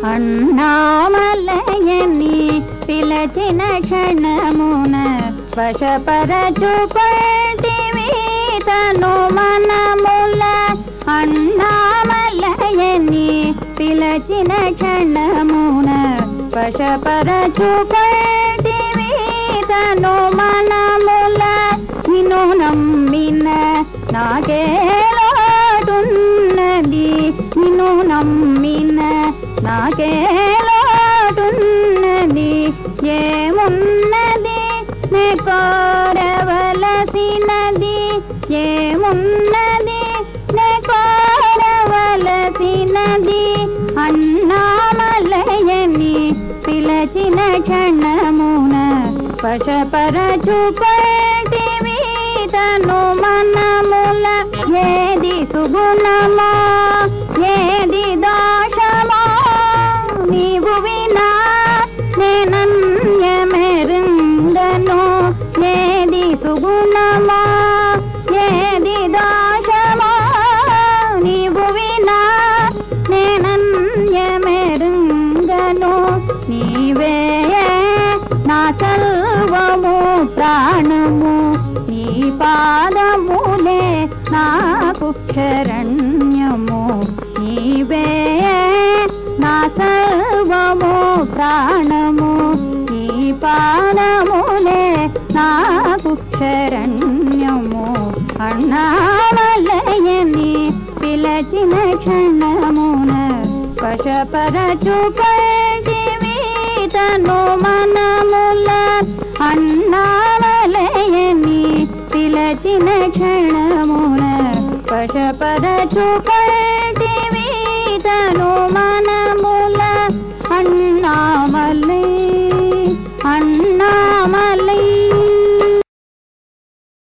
అన్నామలయని పిలచిన క్షణమున వశపరచుకొంటివి తను మనముల అన్నామలయని పిలచిన క్షణమున వశపరచుకొంటివి తను మనముల నిన్ను నమ్మిన నాకేలోటున్నది నిన్ను నమ్మిన నాకేలోటున్నది ఏమున్నది నే కోరవలసినది ఏమున్నది నే కోరవలసినది అన్నామలయని పిలచిన క్షణమున వశపరచుకొంటివి తను మనముల ఏది సుగుణమో ఏది దోషమో నీవు వినా నేనన్యమెరుంగను ఏది సుగుణమో ఏది దోషమో నీవు వినా నేనన్యమెరుంగను నీవే నా సర్వము ప్రాణము నీ పాదములే నాకు శరణ్యము నీవే నా సర్వము ప్రాణము నీ పాదములే నాకు శరణ్యము అన్నామలయని పిలచిన క్షణమున వశపరచుకొంటివి తను మనముల అన్నామలయని పిలచిన క్షణమున వశపరచుకొంటివి తను మనముల అన్నామలై అన్నామలై